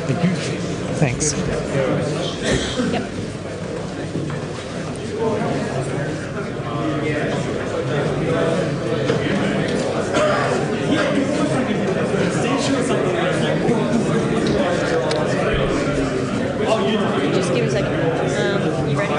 Thank you. Thanks. Yep. Just give me a second. You ready?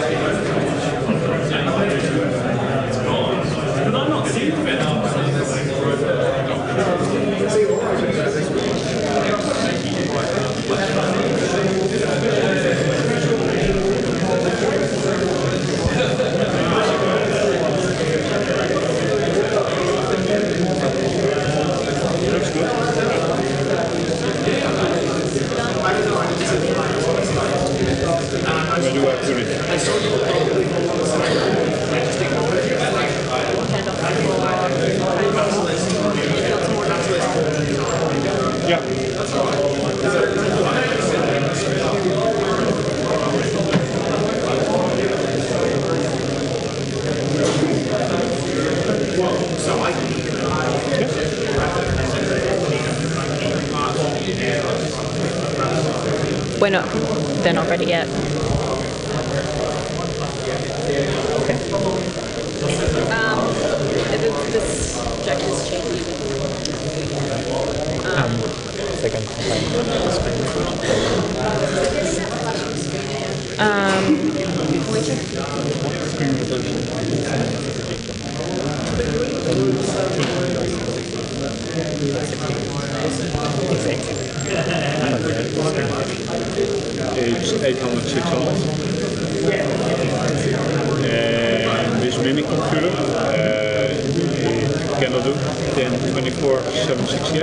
Where do I put it? Yeah. Bueno, they're not ready yet. This jacket is changing. Second complaint. It's 800, 600. And this mini computer, it cannot do 1024 768.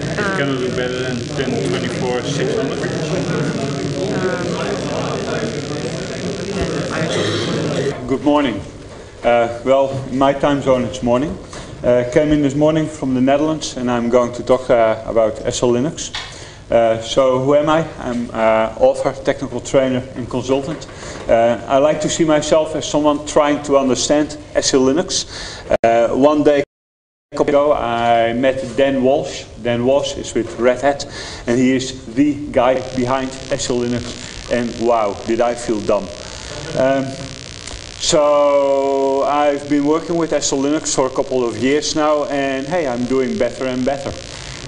It cannot do better than 1024 600. Good morning. Well, my time zone is morning. Came in this morning from the Netherlands, and I'm going to talk about SELinux. So who am I? I'm author, technical trainer and consultant. I like to see myself as someone trying to understand SELinux. One day ago I met Dan Walsh. Dan Walsh is with Red Hat, and he is the guy behind SELinux, and wow, did I feel dumb. So I've been working with SELinux for a couple of years now, and hey, I'm doing better and better.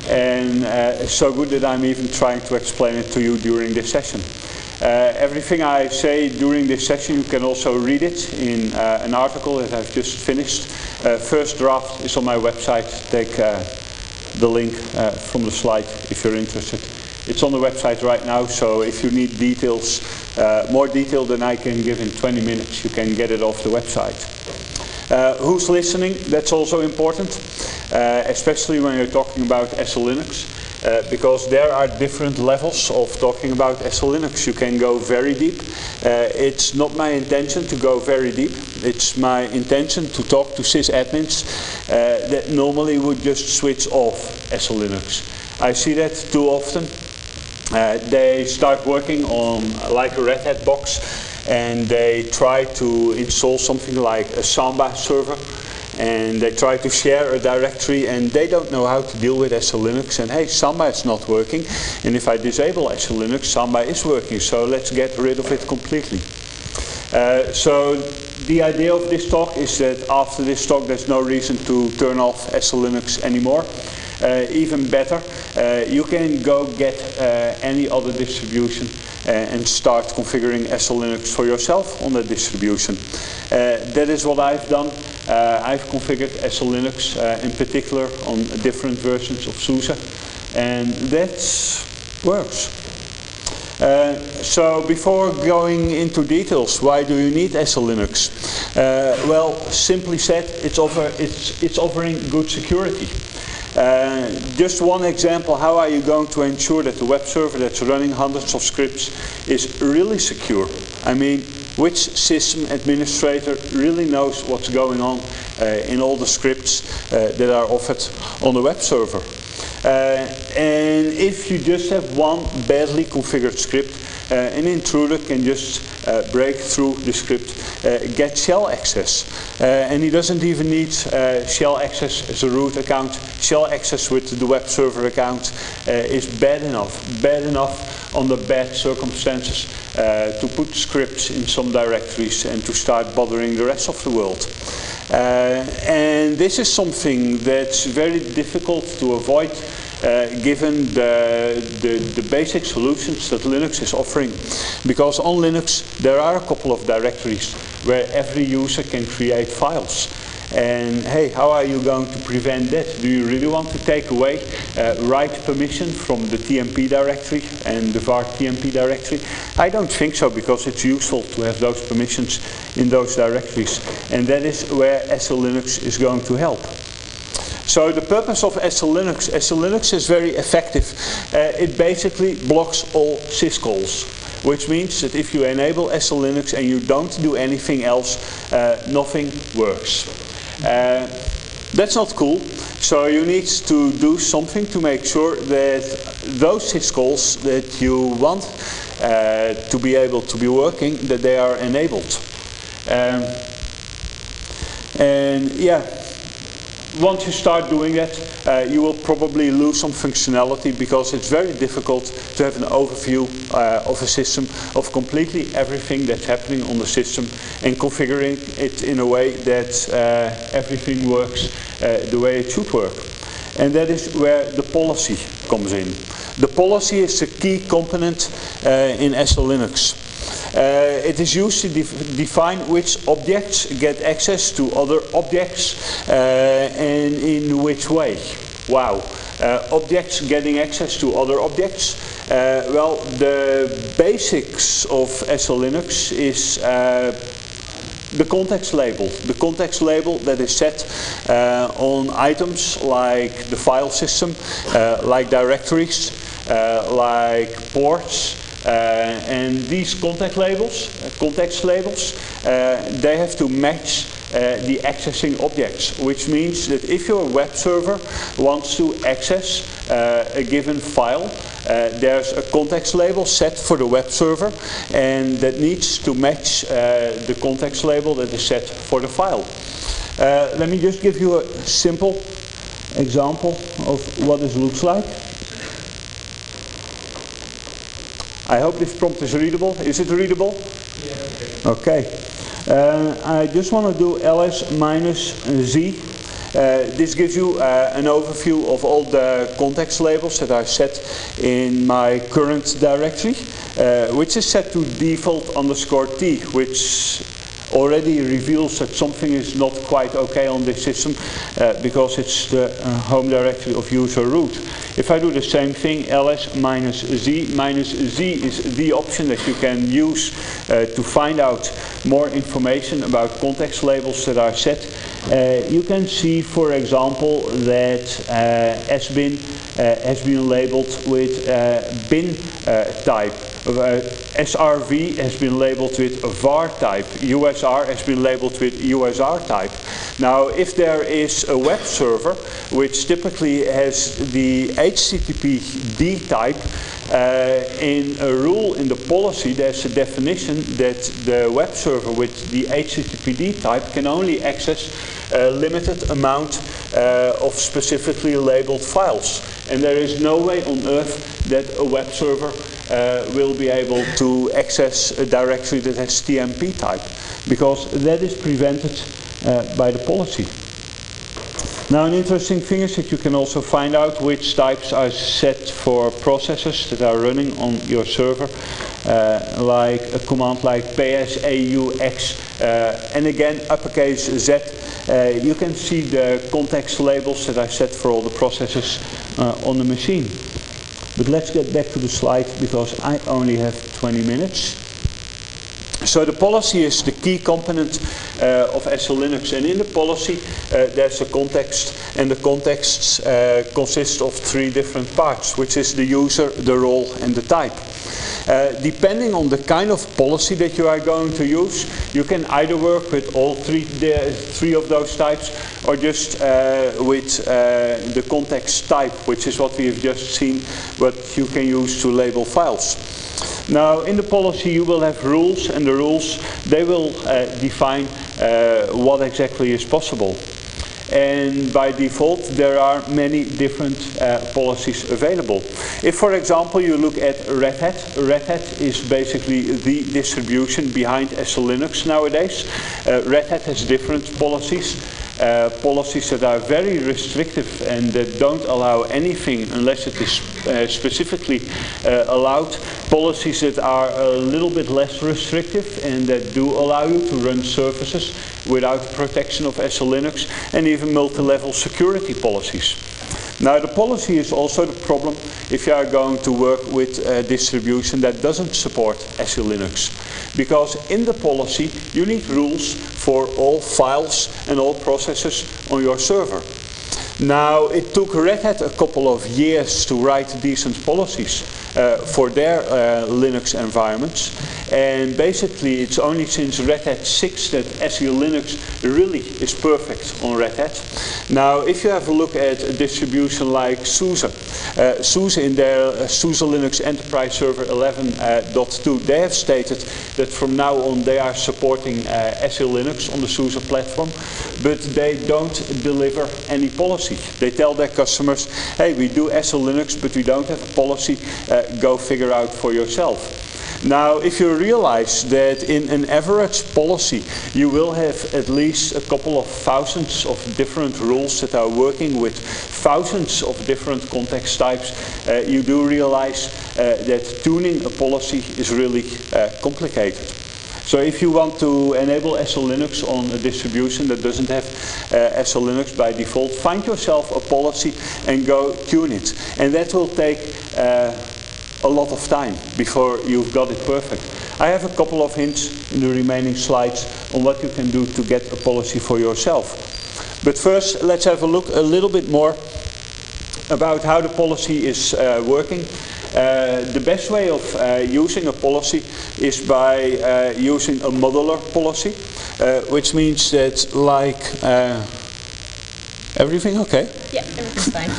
And it's so good that I'm even trying to explain it to you during this session. Everything I say during this session, you can also read it in an article that I've just finished. First draft is on my website. Take the link from the slide if you're interested. It's on the website right now, so if you need details, more detail than I can give in 20 minutes, you can get it off the website. Who's listening? That's also important, especially when you're talking about SELinux, because there are different levels of talking about SELinux. You can go very deep. It's not my intention to go very deep. It's my intention to talk to sysadmins that normally would just switch off SELinux. I see that too often. They start working on like a Red Hat box, and they try to install something like a Samba server, and they try to share a directory, and they don't know how to deal with SELinux, and hey, Samba is not working, and if I disable SELinux, Samba is working, so let's get rid of it completely. So the idea of this talk is that after this talk there's no reason to turn off SELinux anymore. Even better, you can go get any other distribution and start configuring SELinux for yourself on that distribution. That is what I've done. I've configured SELinux in particular on different versions of SUSE, and that works. So before going into details, why do you need SELinux? Well, simply said, it's offering good security. Just one example, how are you going to ensure that the web server that's running hundreds of scripts is really secure? I mean, which system administrator really knows what's going on in all the scripts that are offered on the web server? And if you just have one badly configured script, an intruder can just break through the script, get shell access. And he doesn't even need shell access as a root account. Shell access with the web server account is bad enough under bad circumstances to put scripts in some directories and to start bothering the rest of the world. And this is something that's very difficult to avoid given the basic solutions that Linux is offering. Because on Linux there are a couple of directories where every user can create files. And hey, how are you going to prevent that? Do you really want to take away write permission from the TMP directory and the Vugt TMP directory? I don't think so, because it's useful to have those permissions in those directories. And that is where SELinux is going to help. So the purpose of SELinux is very effective. It basically blocks all syscalls, which means that if you enable SELinux and you don't do anything else, nothing works. That's not cool. So you need to do something to make sure that those syscalls that you want to be able to be working, that they are enabled. And yeah, once you start doing that, you will probably lose some functionality, because it's very difficult to have an overview of a system of completely everything that's happening on the system and configuring it in a way that everything works the way it should work. And that is where the policy comes in. The policy is the key component in SELinux. It is used to define which objects get access to other objects and in which way. Wow. Objects getting access to other objects. Well, the basics of SELinux is the context label. The context label that is set on items like the file system, like directories, like ports. And these context labels, they have to match the accessing objects, which means that if your web server wants to access a given file, there's a context label set for the web server, and that needs to match the context label that is set for the file. Let me just give you a simple example of what this looks like. I hope this prompt is readable. Is it readable? Yeah, okay. I just want to do ls-z. This gives you an overview of all the context labels that are set in my current directory, which is set to default_t, which already reveals that something is not quite okay on this system because it's the home directory of user root. If I do the same thing, ls-z, -z is the option that you can use to find out more information about context labels that are set. You can see, for example, that sbin has been labeled with bin type. srv has been labeled with var type. usr has been labeled with usr type. Now, if there is a web server which typically has the HTTPD type, in a rule in the policy there's a definition that the web server with the HTTPD type can only access a limited amount of specifically labeled files. And there is no way on earth that a web server will be able to access a directory that has TMP type, because that is prevented by the policy. Now, an interesting thing is that you can also find out which types are set for processes that are running on your server, like a command like psaux, and again uppercase Z. You can see the context labels that are set for all the processes on the machine. But let's get back to the slide, because I only have 20 minutes. So the policy is the key component of SELinux, and in the policy there's a context, and the context consists of 3 different parts, which is the user, the role, and the type. Depending on the kind of policy that you are going to use, you can either work with all three of those types, or just with the context type, which is what we have just seen, what you can use to label files. Now, in the policy you will have rules, and the rules, they will define what exactly is possible. And by default, there are many different policies available. If, for example, you look at Red Hat is basically the distribution behind SELinux nowadays. Red Hat has different policies. Policies that are very restrictive and that don't allow anything unless it is specifically allowed. Policies that are a little bit less restrictive and that do allow you to run services without protection of SELinux, and even multi-level security policies. Now, the policy is also the problem if you are going to work with a distribution that doesn't support SELinux. Because in the policy you need rules for all files and all processes on your server. Now, it took Red Hat a couple of years to write decent policies for their Linux environments. And basically, it's only since Red Hat 6 that SELinux really is perfect on Red Hat. Now, if you have a look at a distribution like SUSE, SUSE in their SUSE Linux Enterprise Server 11.2, they have stated that from now on they are supporting SELinux on the SUSE platform, but they don't deliver any policy. They tell their customers, hey, we do SELinux, but we don't have a policy, go figure out for yourself. Now, if you realize that in an average policy you will have at least a couple of thousands of different rules that are working with thousands of different context types, you do realize that tuning a policy is really complicated. So if you want to enable SELinux on a distribution that doesn't have SELinux by default, find yourself a policy and go tune it. And that will take a lot of time before you've got it perfect. I have a couple of hints in the remaining slides on what you can do to get a policy for yourself. But first, let's have a look a little bit more about how the policy is working. The best way of using a policy is by using a modular policy, which means that everything okay? Yeah, everything's fine.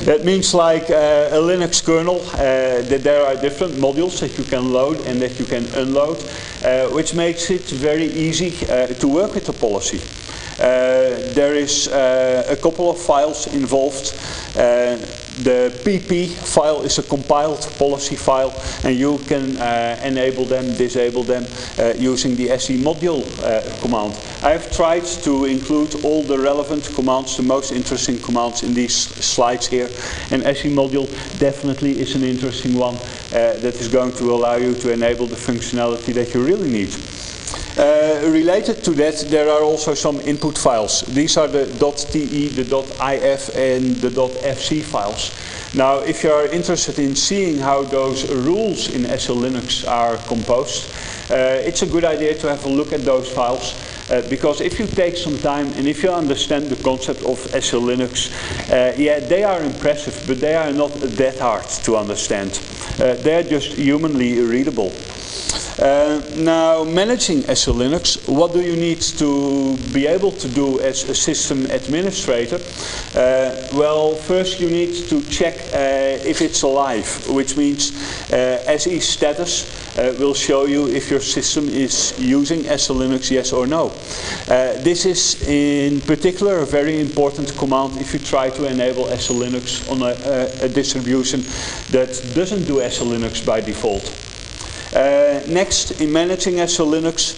That means like a Linux kernel, that there are different modules that you can load and that you can unload, which makes it very easy to work with the policy. There is a couple of files involved. The pp file is a compiled policy file, and you can enable them, disable them using the SEModule command. I have tried to include all the relevant commands, the most interesting commands in these slides here, and SEModule definitely is an interesting one that is going to allow you to enable the functionality that you really need. Related to that, there are also some input files. These are the .te, the .if, and the .fc files. Now, if you are interested in seeing how those rules in SELinux are composed, it's a good idea to have a look at those files. Because if you take some time and if you understand the concept of SELinux, yeah, they are impressive, but they are not that hard to understand. They are just humanly readable. Now, managing SELinux, what do you need to be able to do as a system administrator? Well, first you need to check if it's alive, which means SE status will show you if your system is using SELinux, yes or no. This is in particular a very important command if you try to enable SELinux on a distribution that doesn't do SELinux by default. Next, in managing SELinux,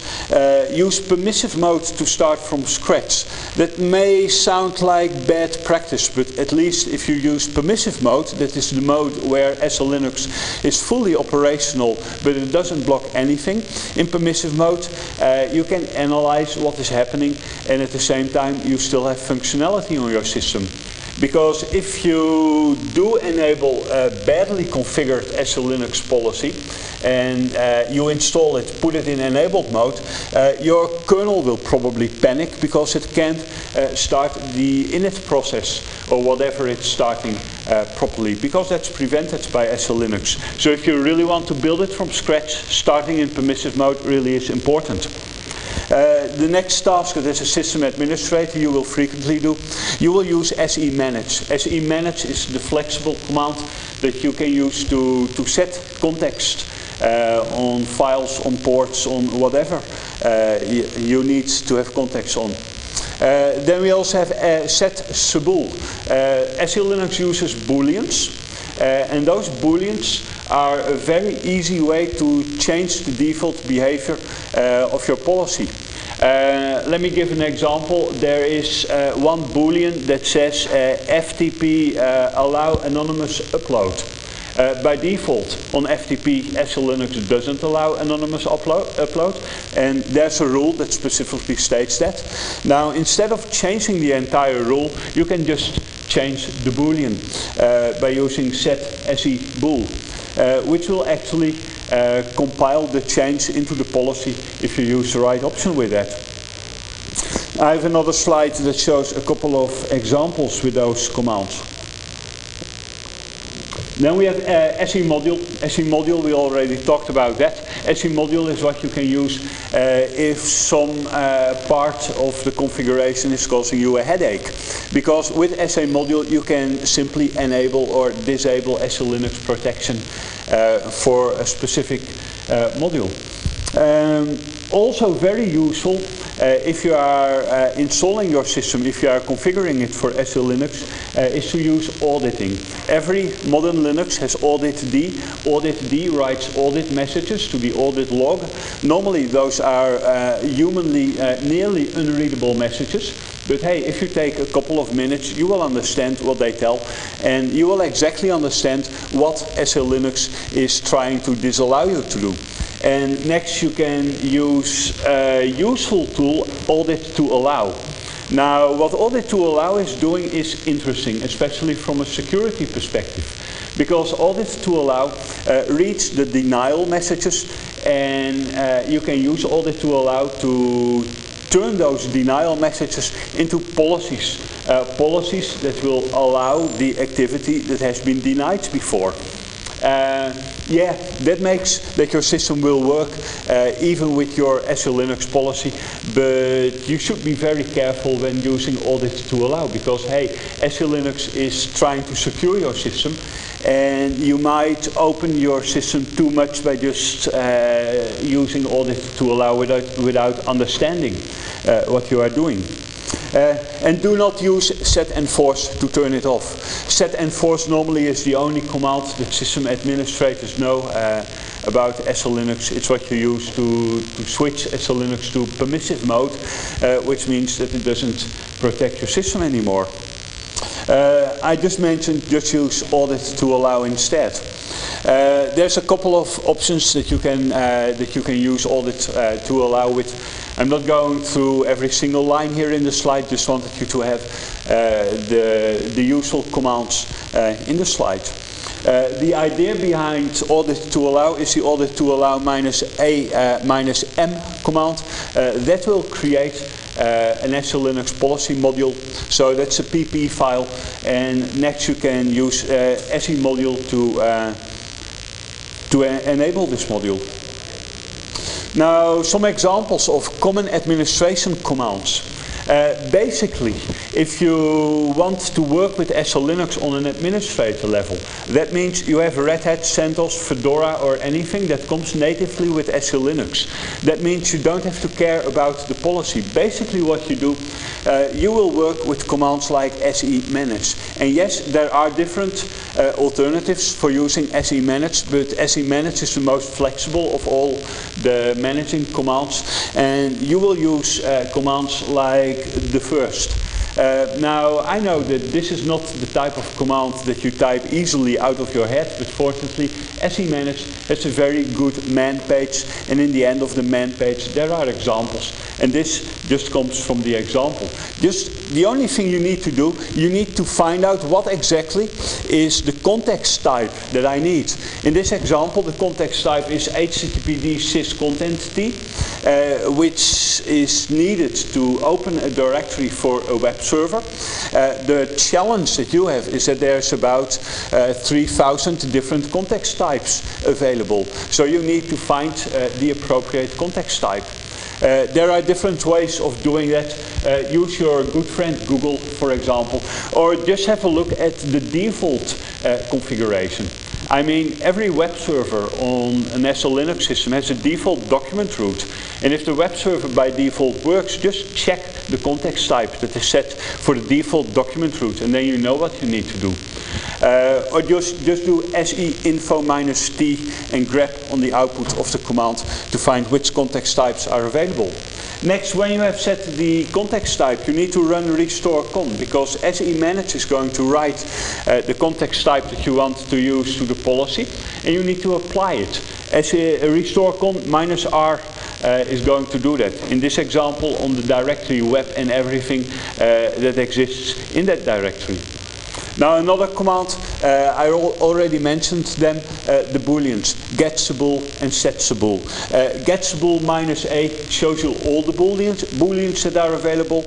use permissive mode to start from scratch. That may sound like bad practice, but at least if you use permissive mode, that is the mode where SELinux is fully operational, but it doesn't block anything. In permissive mode, you can analyze what is happening, and at the same time, you still have functionality on your system. Because if you do enable a badly configured SELinux policy and you install it, put it in enabled mode, your kernel will probably panic because it can't start the init process or whatever it's starting properly, because that's prevented by SELinux. So if you really want to build it from scratch, starting in permissive mode really is important. The next task as a system administrator you will frequently do, you will use SEManage. SEManage is the flexible command that you can use to set context on files, on ports, on whatever you need to have context on. Then we also have set Subul. SELinux uses booleans, and those booleans are a very easy way to change the default behavior of your policy. Let me give an example. There is one boolean that says FTP allow anonymous upload. By default on FTP, SELinux doesn't allow anonymous upload, and there's a rule that specifically states that. Now, instead of changing the entire rule, you can just change the boolean by using set SEBool, which will actually compile the change into the policy if you use the right option with that. I have another slide that shows a couple of examples with those commands. Then we have SEModule. SEModule, we already talked about that. SEModule is what you can use if some part of the configuration is causing you a headache. Because with SEModule you can simply enable or disable SELinux protection for a specific module. Also very useful if you are installing your system, if you are configuring it for SELinux, is to use auditing. Every modern Linux has audit-d. Audit-d writes audit messages to the audit log. Normally those are humanly nearly unreadable messages. But hey, if you take a couple of minutes, you will understand what they tell, and you will exactly understand what SELinux is trying to disallow you to do. And next you can use a useful tool, audit to allow. Now, what audit to allow is doing is interesting, especially from a security perspective. Because audit to allow reads the denial messages, and you can use audit to allow to turn those denial messages into policies. Policies that will allow the activity that has been denied before. Yeah, that makes that your system will work even with your SELinux policy, but you should be very careful when using audit to allow, because hey, SELinux is trying to secure your system, and you might open your system too much by just using audit to allow without understanding what you are doing. And do not use set enforce to turn it off. Set enforce normally is the only command that system administrators know about SELinux. It's what you use to switch SELinux to permissive mode, which means that it doesn't protect your system anymore. I just mentioned just use audit to allow instead. There's a couple of options that you can use audit to allow with. I'm not going through every single line here in the slide, just wanted you to have the useful commands in the slide. The idea behind audit to allow is the audit to allow -a-m command. That will create an SELinux policy module. So that's a pp file, and next you can use SEModule to enable this module. Now, some examples of common administration commands. Basically, if you want to work with SELinux on an administrator level, that means you have Red Hat, CentOS, Fedora, or anything that comes natively with SELinux. That means you don't have to care about the policy. Basically what you do, you will work with commands like SEManage. And yes, there are different alternatives for using SEManage, but SEManage is the most flexible of all the managing commands. And you will use commands like the first. Now, I know that this is not the type of command that you type easily out of your head, but fortunately, SEManage has a very good man page, and in the end of the man page there are examples, and this just comes from the example. Just the only thing you need to do, you need to find out what exactly is the context type that I need. In this example, the context type is httpd syscontent-t, which is needed to open a directory for a web server. The challenge that you have is that there's about 3,000 different context types available. So you need to find the appropriate context type. There are different ways of doing that. Use your good friend Google, for example, or just have a look at the default configuration. I mean, every web server on an SELinux system has a default document root. And if the web server by default works, just check the context type that is set for the default document root, and then you know what you need to do. Or just do SEinfo-T and grep on the output of the command to find which context types are available. Next, when you have set the context type, you need to run restore-con, because SEmanage is going to write the context type that you want to use to the policy, and you need to apply it. Restore-con -r is going to do that. In this example, on the directory web and everything that exists in that directory. Now another command, I already mentioned them, the booleans, getSable and setSable. GetSable -a shows you all the booleans that are available.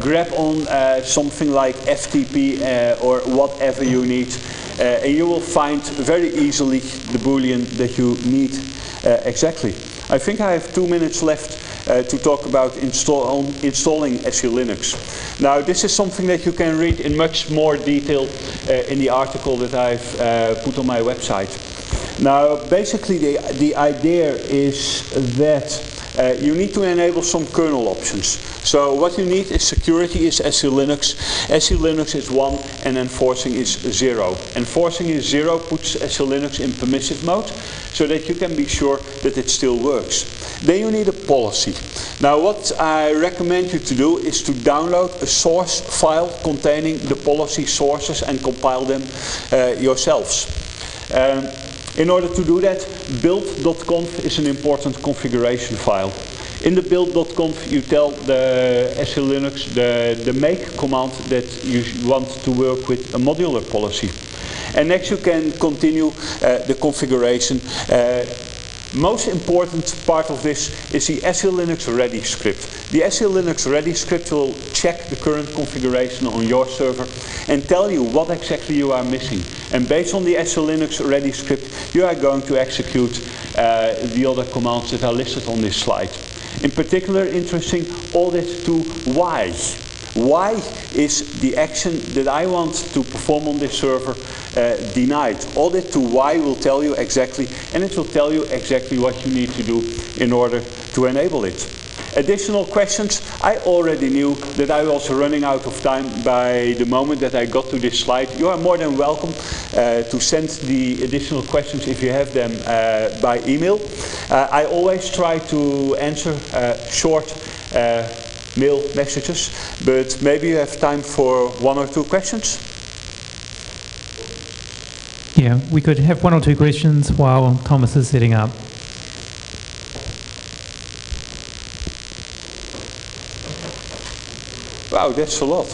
Grab on something like FTP or whatever you need, and you will find very easily the boolean that you need exactly. I think I have 2 minutes left to talk about installing SELinux. Now this is something that you can read in much more detail in the article that I've put on my website. Now basically the idea is that you need to enable some kernel options. So what you need is security is SELinux. SELinux is 1 and enforcing is 0. Enforcing is 0 puts SELinux in permissive mode so that you can be sure that it still works. Then you need a policy. Now what I recommend you to do is to download a source file containing the policy sources and compile them yourselves. In order to do that, build.conf is an important configuration file. In the build.conf you tell the SELinux the make command that you want to work with a modular policy. And next you can continue the configuration. Most important part of this is the SELinux ready script. The SELinux ready script will check the current configuration on your server and tell you what exactly you are missing. And based on the SELinux ready script, you are going to execute the other commands that are listed on this slide. In particular, interesting, audit to why. Why is the action that I want to perform on this server denied? Audit to why will tell you exactly, and it will tell you exactly what you need to do in order to enable it. Additional questions? I already knew that I was running out of time by the moment that I got to this slide. You are more than welcome to send the additional questions if you have them by email. I always try to answer short mail messages, but maybe you have time for 1 or 2 questions? Yeah, we could have 1 or 2 questions while Thomas is setting up. Wow, that's a lot.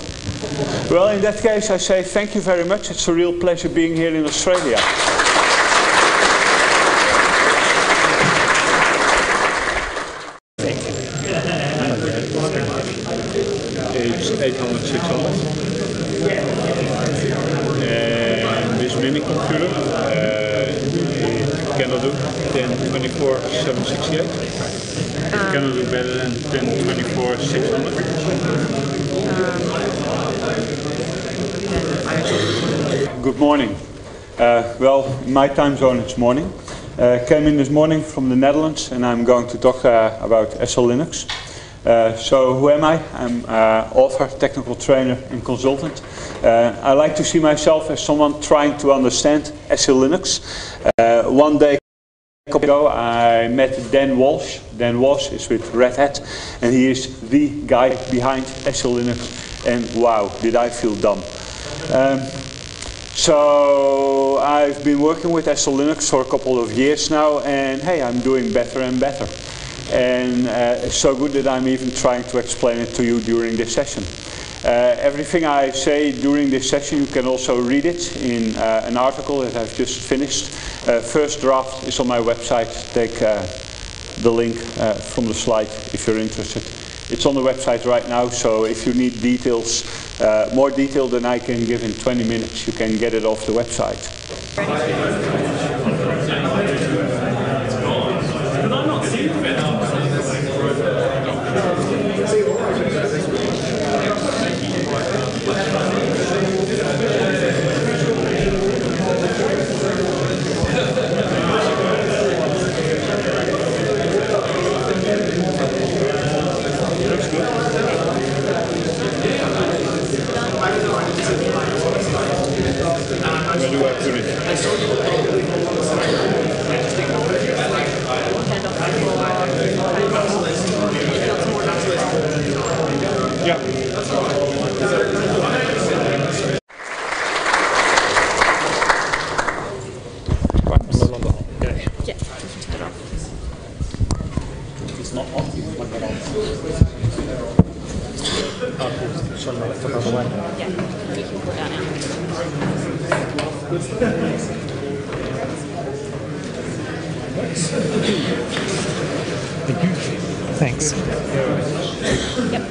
Well, in that case, I say thank you very much. It's a real pleasure being here in Australia. It's 800, 600. And this mini computer, it cannot do 1024 768. It cannot do better than 1024 600. Good morning. Well, in my time zone it's morning. Came in this morning from the Netherlands, and I'm going to talk about SELinux. So who am I? I'm author, technical trainer and consultant. I like to see myself as someone trying to understand SELinux. One day ago I met Dan Walsh. Dan Walsh is with Red Hat, and he is the guy behind SELinux, and wow, did I feel dumb. So I've been working with SELinux for a couple of years now, and hey, I'm doing better and better. And it's so good that I'm even trying to explain it to you during this session. Everything I say during this session, you can also read it in an article that I've just finished. First draft is on my website. Take the link from the slide if you're interested. It's on the website right now, so if you need details, more detail than I can give in 20 minutes, you can get it off the website. Yeah, you can turn it off. It's not off. Yeah, you can put that out. Thanks. Yep.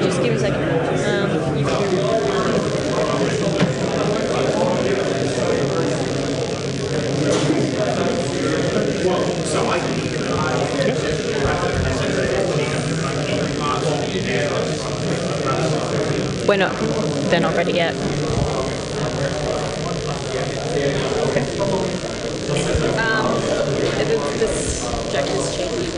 Just give me a second. Bueno, they're not ready yet. This project is changing.